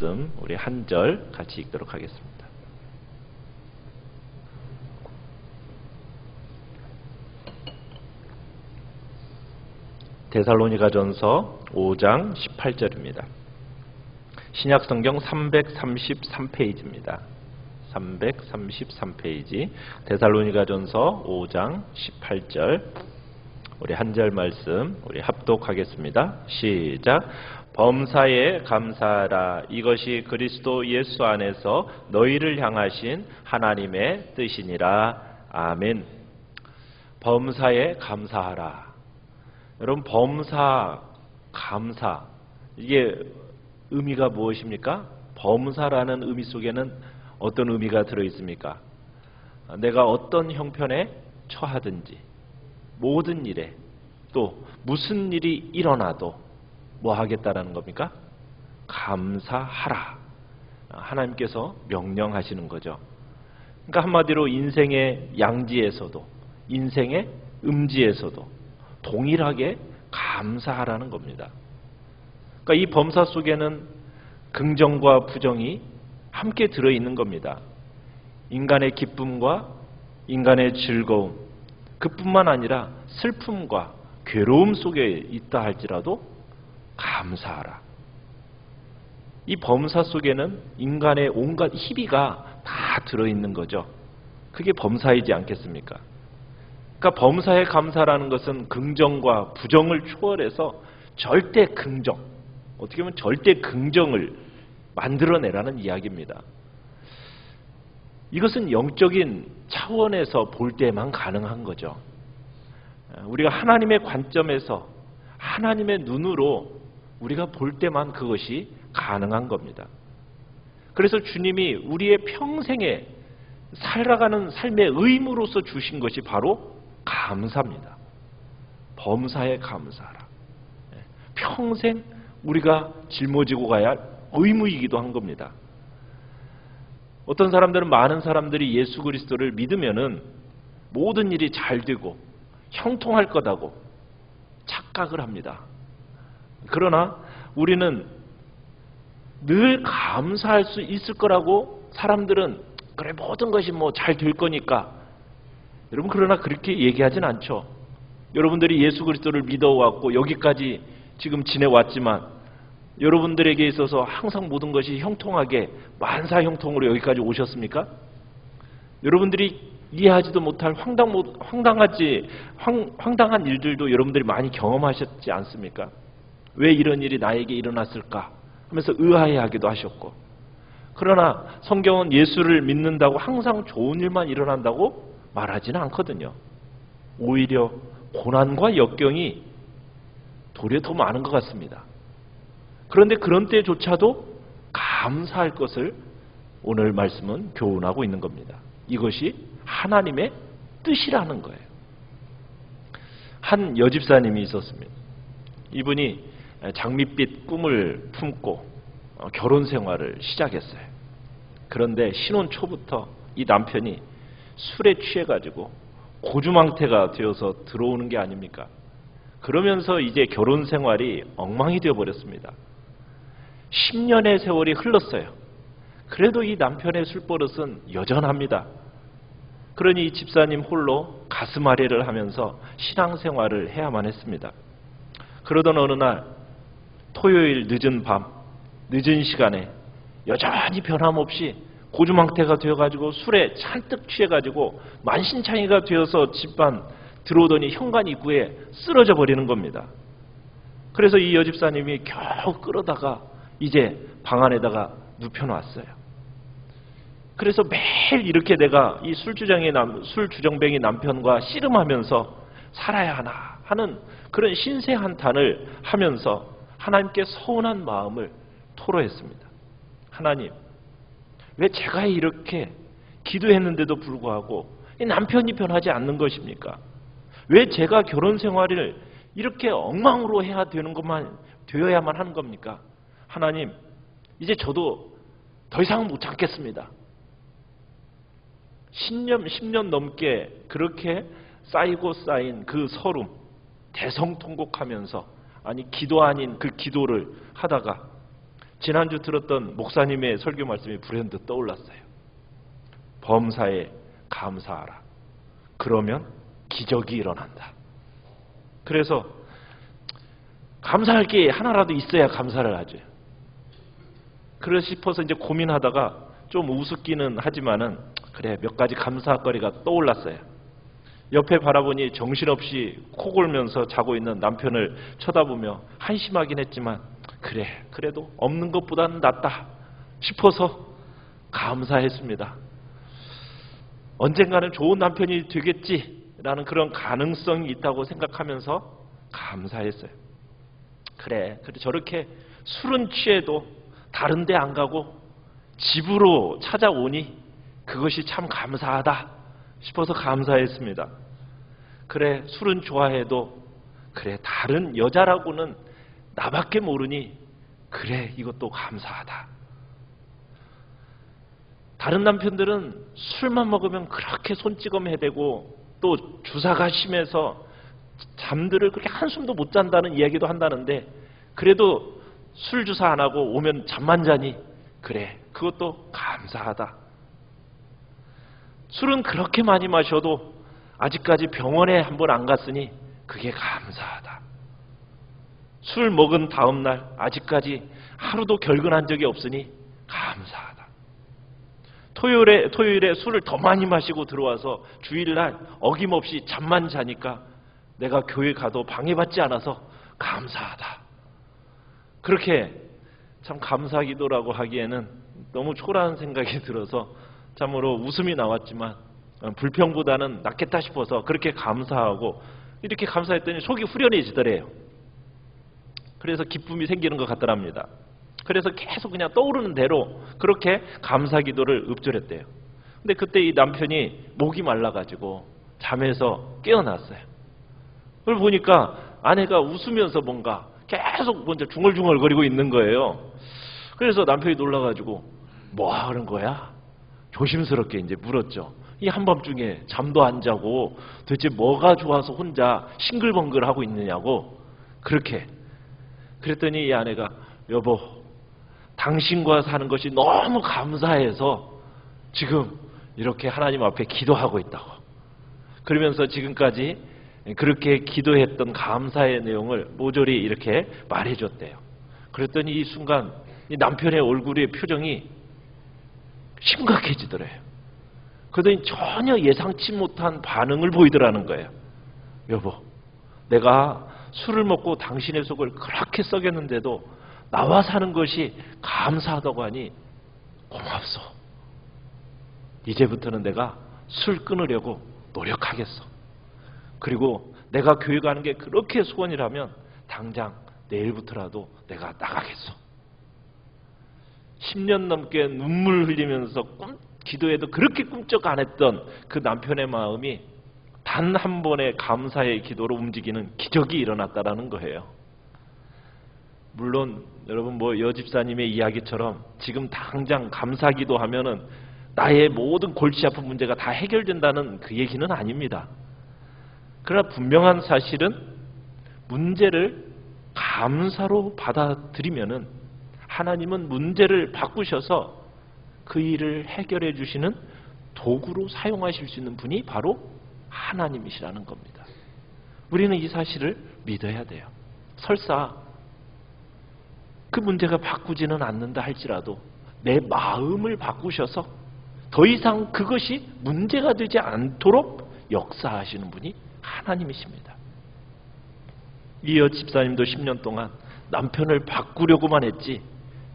말씀 우리 한 절 같이 읽도록 하겠습니다. 데살로니가전서 5장 18절입니다. 신약성경 333페이지입니다. 333페이지 데살로니가전서 5장 18절 우리 한 절 말씀 우리 합독하겠습니다. 시작. 범사에 감사하라. 이것이 그리스도 예수 안에서 너희를 향하신 하나님의 뜻이니라. 아멘. 범사에 감사하라. 여러분, 범사, 감사, 이게 의미가 무엇입니까? 범사라는 의미 속에는 어떤 의미가 들어있습니까? 내가 어떤 형편에 처하든지 모든 일에 또 무슨 일이 일어나도 뭐 하겠다라는 겁니까? 감사하라. 하나님께서 명령하시는 거죠. 그러니까 한마디로 인생의 양지에서도 인생의 음지에서도 동일하게 감사하라는 겁니다. 그러니까 이 범사 속에는 긍정과 부정이 함께 들어있는 겁니다. 인간의 기쁨과 인간의 즐거움, 그뿐만 아니라 슬픔과 괴로움 속에 있다 할지라도 감사하라. 이 범사 속에는 인간의 온갖 희비가 다 들어있는 거죠. 그게 범사이지 않겠습니까? 그러니까 범사에 감사라는 것은 긍정과 부정을 초월해서 절대 긍정, 어떻게 보면 절대 긍정을 만들어내라는 이야기입니다. 이것은 영적인 차원에서 볼 때만 가능한 거죠. 우리가 하나님의 관점에서 하나님의 눈으로 우리가 볼 때만 그것이 가능한 겁니다. 그래서 주님이 우리의 평생에 살아가는 삶의 의무로서 주신 것이 바로 감사입니다. 범사에 감사하라. 평생 우리가 짊어지고 가야 할 의무이기도 한 겁니다. 어떤 사람들은 많은 사람들이 예수 그리스도를 믿으면은 모든 일이 잘 되고 형통할 거다고 착각을 합니다. 그러나 우리는 늘 감사할 수 있을 거라고 사람들은 그래 모든 것이 뭐 잘 될 거니까 여러분 그러나 그렇게 얘기하진 않죠. 여러분들이 예수 그리스도를 믿어왔고 여기까지 지금 지내왔지만 여러분들에게 있어서 항상 모든 것이 형통하게 만사형통으로 여기까지 오셨습니까? 여러분들이 이해하지도 못할 황당한 일들도 여러분들이 많이 경험하셨지 않습니까? 왜 이런 일이 나에게 일어났을까 하면서 의아해하기도 하셨고, 그러나 성경은 예수를 믿는다고 항상 좋은 일만 일어난다고 말하지는 않거든요. 오히려 고난과 역경이 도리어 더 많은 것 같습니다. 그런데 그런 때조차도 감사할 것을 오늘 말씀은 교훈하고 있는 겁니다. 이것이 하나님의 뜻이라는 거예요. 한 여집사님이 있었습니다. 이분이 장밋빛 꿈을 품고 결혼 생활을 시작했어요. 그런데 신혼 초부터 이 남편이 술에 취해가지고 고주망태가 되어서 들어오는 게 아닙니까? 그러면서 이제 결혼 생활이 엉망이 되어버렸습니다. 10년의 세월이 흘렀어요. 그래도 이 남편의 술버릇은 여전합니다. 그러니 이 집사님 홀로 가슴 아래를 하면서 신앙생활을 해야만 했습니다. 그러던 어느 날 토요일 늦은 밤, 늦은 시간에 여전히 변함없이 고주망태가 되어가지고 술에 잔뜩 취해가지고 만신창이가 되어서 집안 들어오더니 현관 입구에 쓰러져 버리는 겁니다. 그래서 이 여집사님이 겨우 끌어다가 이제 방 안에다가 눕혀놨어요. 그래서 매일 이렇게 내가 이 술주정뱅이 남편과 씨름하면서 살아야 하나 하는 그런 신세한탄을 하면서 하나님께 서운한 마음을 토로했습니다. 하나님, 왜 제가 이렇게 기도했는데도 불구하고 이 남편이 변하지 않는 것입니까? 왜 제가 결혼 생활을 이렇게 엉망으로 해야 되어야만 하는 겁니까? 하나님, 이제 저도 더 이상 못 참겠습니다. 10년 넘게 그렇게 쌓이고 쌓인 그 서름, 대성통곡하면서 기도 아닌 그 기도를 하다가 지난주 들었던 목사님의 설교 말씀이 불현듯 떠올랐어요. 범사에 감사하라. 그러면 기적이 일어난다. 그래서 감사할 게 하나라도 있어야 감사를 하죠. 그래 싶어서 이제 고민하다가 좀 우습기는 하지만은 그래 몇 가지 감사거리가 떠올랐어요. 옆에 바라보니 정신없이 코 골면서 자고 있는 남편을 쳐다보며 한심하긴 했지만 그래 그래도 없는 것보다는 낫다 싶어서 감사했습니다. 언젠가는 좋은 남편이 되겠지라는 그런 가능성이 있다고 생각하면서 감사했어요. 그래 저렇게 술은 취해도 다른 데 안 가고 집으로 찾아오니 그것이 참 감사하다 싶어서 감사했습니다. 그래 술은 좋아해도 그래 다른 여자라고는 나밖에 모르니 그래 이것도 감사하다. 다른 남편들은 술만 먹으면 그렇게 손찌검해대고 또 주사가 심해서 잠들을 그렇게 한숨도 못 잔다는 이야기도 한다는데 그래도 술 주사 안 하고 오면 잠만 자니 그래 그것도 감사하다. 술은 그렇게 많이 마셔도 아직까지 병원에 한 번 안 갔으니 그게 감사하다. 술 먹은 다음 날 아직까지 하루도 결근한 적이 없으니 감사하다. 토요일에 술을 더 많이 마시고 들어와서 주일날 어김없이 잠만 자니까 내가 교회 가도 방해받지 않아서 감사하다. 그렇게 참 감사기도라고 하기에는 너무 초라한 생각이 들어서 참으로 웃음이 나왔지만 불평보다는 낫겠다 싶어서 그렇게 감사하고 이렇게 감사했더니 속이 후련해지더래요. 그래서 기쁨이 생기는 것 같더랍니다. 그래서 계속 그냥 떠오르는 대로 그렇게 감사기도를 읊조렸대요. 근데 그때 이 남편이 목이 말라가지고 잠에서 깨어났어요. 그걸 보니까 아내가 웃으면서 뭔가 계속 먼저 중얼중얼거리고 있는 거예요. 그래서 남편이 놀라가지고 뭐 하는 거야? 조심스럽게 이제 물었죠. 이 한밤중에 잠도 안 자고 도대체 뭐가 좋아서 혼자 싱글벙글 하고 있느냐고 그렇게. 그랬더니 이 아내가 여보 당신과 사는 것이 너무 감사해서 지금 이렇게 하나님 앞에 기도하고 있다고. 그러면서 지금까지 그렇게 기도했던 감사의 내용을 모조리 이렇게 말해줬대요. 그랬더니 이 순간 이 남편의 얼굴의 표정이 심각해지더래요. 그러더니 전혀 예상치 못한 반응을 보이더라는 거예요. 여보, 내가 술을 먹고 당신의 속을 그렇게 썩였는데도 나와 사는 것이 감사하다고 하니 고맙소. 이제부터는 내가 술 끊으려고 노력하겠어. 그리고 내가 교회 가는 게 그렇게 소원이라면 당장 내일부터라도 내가 나가겠어. 10년 넘게 눈물 흘리면서 기도해도 그렇게 꿈쩍 안 했던 그 남편의 마음이 단 한 번의 감사의 기도로 움직이는 기적이 일어났다라는 거예요. 물론 여러분 여집사님의 이야기처럼 지금 당장 감사기도 하면은 나의 모든 골치 아픈 문제가 다 해결된다는 그 얘기는 아닙니다. 그러나 분명한 사실은 문제를 감사로 받아들이면은 하나님은 문제를 바꾸셔서 그 일을 해결해 주시는 도구로 사용하실 수 있는 분이 바로 하나님이시라는 겁니다. 우리는 이 사실을 믿어야 돼요. 설사 그 문제가 바꾸지는 않는다 할지라도 내 마음을 바꾸셔서 더 이상 그것이 문제가 되지 않도록 역사하시는 분이 하나님이십니다. 이어 집사님도 10년 동안 남편을 바꾸려고만 했지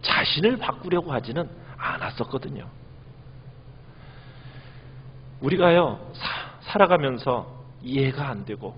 자신을 바꾸려고 하지는 않았었거든요. 우리가요 살아가면서 이해가 안 되고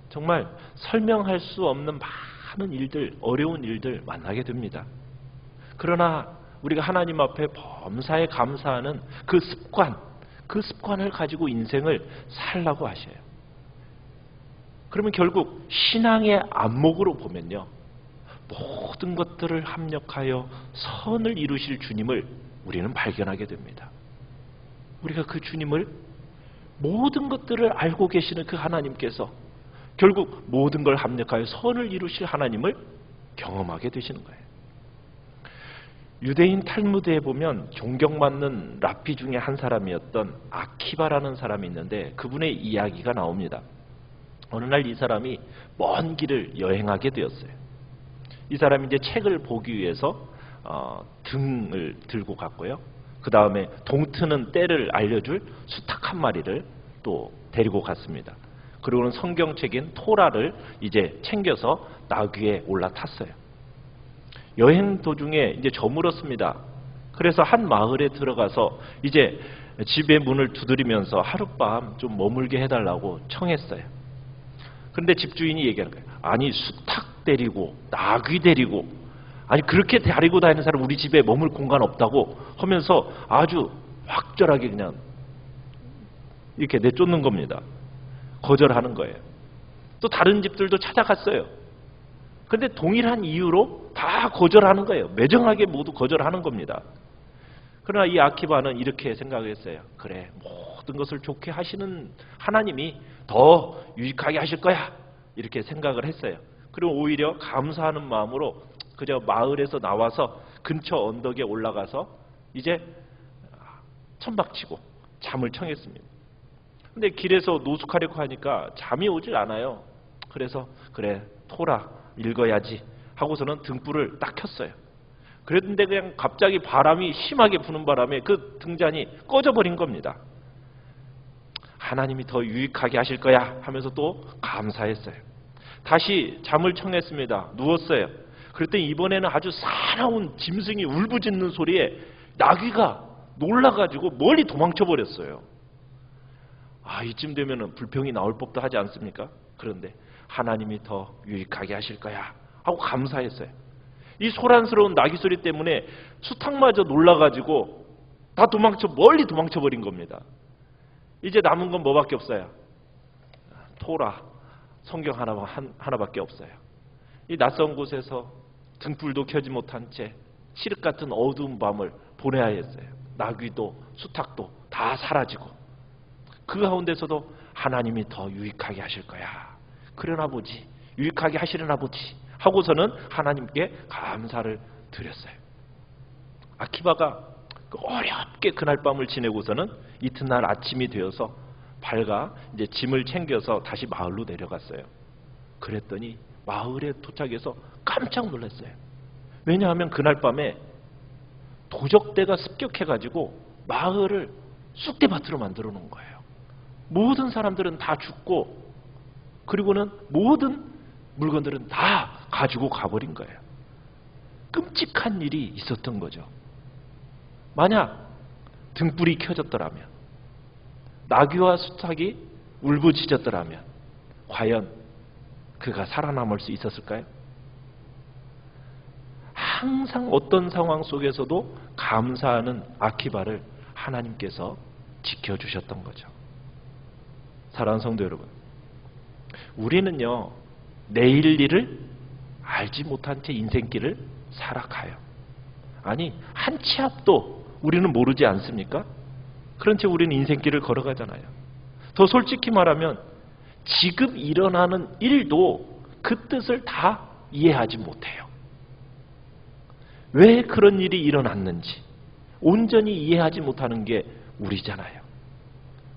정말 설명할 수 없는 많은 일들, 어려운 일들 만나게 됩니다. 그러나 우리가 하나님 앞에 범사에 감사하는 그 습관을 가지고 인생을 살라고 하셔요. 그러면 결국 신앙의 안목으로 보면요, 모든 것들을 합력하여 선을 이루실 주님을 우리는 발견하게 됩니다. 우리가 그 주님을, 모든 것들을 알고 계시는 그 하나님께서 결국 모든 걸 합력하여 선을 이루실 하나님을 경험하게 되시는 거예요. 유대인 탈무드에 보면 존경받는 랍비 중에 한 사람이었던 아키바라는 사람이 있는데 그분의 이야기가 나옵니다. 어느 날 이 사람이 먼 길을 여행하게 되었어요. 이 사람이 이제 책을 보기 위해서 등을 들고 갔고요. 그 다음에 동트는 때를 알려줄 수탉 한 마리를 또 데리고 갔습니다. 그리고는 성경책인 토라를 이제 챙겨서 나귀에 올라탔어요. 여행 도중에 이제 저물었습니다. 그래서 한 마을에 들어가서 이제 집의 문을 두드리면서 하룻밤 좀 머물게 해달라고 청했어요. 그런데 집주인이 얘기하는 거예요. 아니 수탉 데리고 나귀 데리고 아니 그렇게 데리고 다니는 사람 우리 집에 머물 공간 없다고 하면서 아주 확절하게 그냥 이렇게 내쫓는 겁니다. 거절하는 거예요. 또 다른 집들도 찾아갔어요. 그런데 동일한 이유로 다 거절하는 거예요. 매정하게 모두 거절하는 겁니다. 그러나 이 아키바는 이렇게 생각했어요. 그래, 모든 것을 좋게 하시는 하나님이 더 유익하게 하실 거야. 이렇게 생각을 했어요. 그리고 오히려 감사하는 마음으로 그저 마을에서 나와서 근처 언덕에 올라가서 이제 천박치고 잠을 청했습니다. 근데 길에서 노숙하려고 하니까 잠이 오질 않아요. 그래서 그래, 토라 읽어야지 하고서는 등불을 딱 켰어요. 그랬는데 그냥 갑자기 바람이 심하게 부는 바람에 그 등잔이 꺼져버린 겁니다. 하나님이 더 유익하게 하실 거야 하면서 또 감사했어요. 다시 잠을 청했습니다. 누웠어요. 그랬더니 이번에는 아주 사나운 짐승이 울부짖는 소리에 나귀가 놀라가지고 멀리 도망쳐버렸어요. 이쯤 되면 불평이 나올 법도 하지 않습니까? 그런데 하나님이 더 유익하게 하실 거야 하고 감사했어요. 이 소란스러운 나귀 소리 때문에 수탉마저 놀라가지고 다 멀리 도망쳐버린 겁니다. 이제 남은 건 뭐밖에 없어요? 토라, 성경 하나밖에 없어요. 이 낯선 곳에서 등불도 켜지 못한 채 칠흑 같은 어두운 밤을 보내야 했어요. 나귀도 수탉도 다 사라지고 그 가운데서도 하나님이 더 유익하게 하실 거야. 그러나 보지, 유익하게 하시려나 보지 하고서는 하나님께 감사를 드렸어요. 아키바가 어렵게 그날 밤을 지내고서는 이튿날 아침이 되어서 밝아 이제 짐을 챙겨서 다시 마을로 내려갔어요. 그랬더니 마을에 도착해서 깜짝 놀랐어요. 왜냐하면 그날 밤에 도적대가 습격해가지고 마을을 쑥대밭으로 만들어 놓은 거예요. 모든 사람들은 다 죽고 그리고는 모든 물건들은 다 가지고 가버린 거예요. 끔찍한 일이 있었던 거죠. 만약 등불이 켜졌더라면, 나귀와 수탉이 울부짖었더라면 과연 그가 살아남을 수 있었을까요? 항상 어떤 상황 속에서도 감사하는 아키바를 하나님께서 지켜주셨던 거죠. 사랑하는 성도 여러분, 우리는요 내일 일을 알지 못한 채 인생길을 살아가요. 아니 한 치 앞도 우리는 모르지 않습니까? 그런 채 우리는 인생길을 걸어가잖아요. 더 솔직히 말하면 지금 일어나는 일도 그 뜻을 다 이해하지 못해요. 왜 그런 일이 일어났는지 온전히 이해하지 못하는 게 우리잖아요.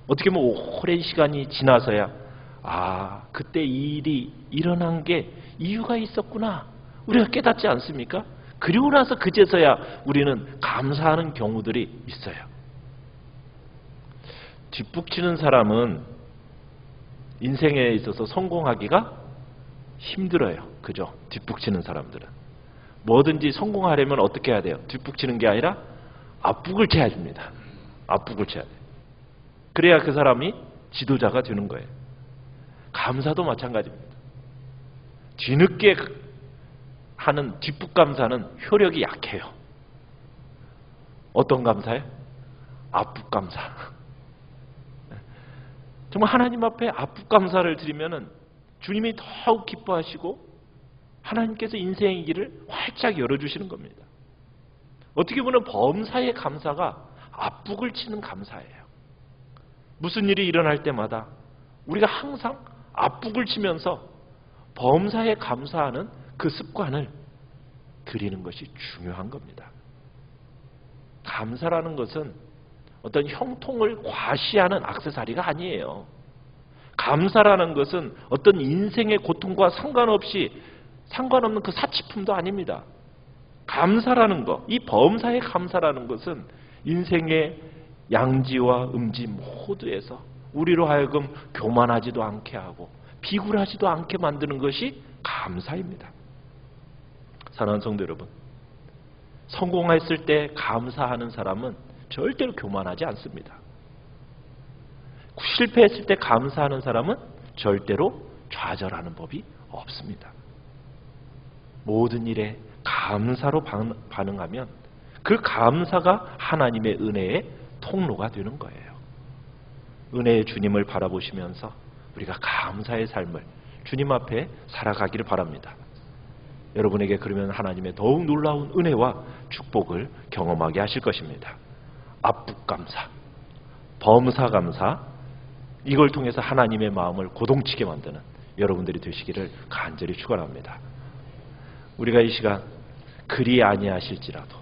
어떻게 보면 오랜 시간이 지나서야 그때 이 일이 일어난 게 이유가 있었구나 우리가 깨닫지 않습니까? 그리고 나서 그제서야 우리는 감사하는 경우들이 있어요. 뒷북치는 사람은 인생에 있어서 성공하기가 힘들어요. 그죠? 뒷북치는 사람들은. 뭐든지 성공하려면 어떻게 해야 돼요? 뒷북치는 게 아니라 앞북을 쳐야 됩니다. 앞북을 쳐야 돼요. 그래야 그 사람이 지도자가 되는 거예요. 감사도 마찬가지입니다. 뒤늦게 하는 뒷북 감사는 효력이 약해요. 어떤 감사예요? 앞북 감사. 정말 하나님 앞에 앞북 감사를 드리면은 주님이 더욱 기뻐하시고 하나님께서 인생의 길을 활짝 열어주시는 겁니다. 어떻게 보면 범사의 감사가 앞북을 치는 감사예요. 무슨 일이 일어날 때마다 우리가 항상 앞북을 치면서 범사에 감사하는 그 습관을 들이는 것이 중요한 겁니다. 감사라는 것은 어떤 형통을 과시하는 액세서리가 아니에요. 감사라는 것은 어떤 인생의 고통과 상관없는 그 사치품도 아닙니다. 감사라는 것, 이 범사의 감사라는 것은 인생의 양지와 음지 모두에서 우리로 하여금 교만하지도 않게 하고 비굴하지도 않게 만드는 것이 감사입니다. 사랑하는 성도 여러분, 성공했을 때 감사하는 사람은 절대로 교만하지 않습니다. 실패했을 때 감사하는 사람은 절대로 좌절하는 법이 없습니다. 모든 일에 감사로 반응하면 그 감사가 하나님의 은혜의 통로가 되는 거예요. 은혜의 주님을 바라보시면서 우리가 감사의 삶을 주님 앞에 살아가기를 바랍니다. 여러분에게 그러면 하나님의 더욱 놀라운 은혜와 축복을 경험하게 하실 것입니다. 압북감사, 범사감사, 이걸 통해서 하나님의 마음을 고동치게 만드는 여러분들이 되시기를 간절히 축원합니다. 우리가 이 시간 그리 아니하실지라도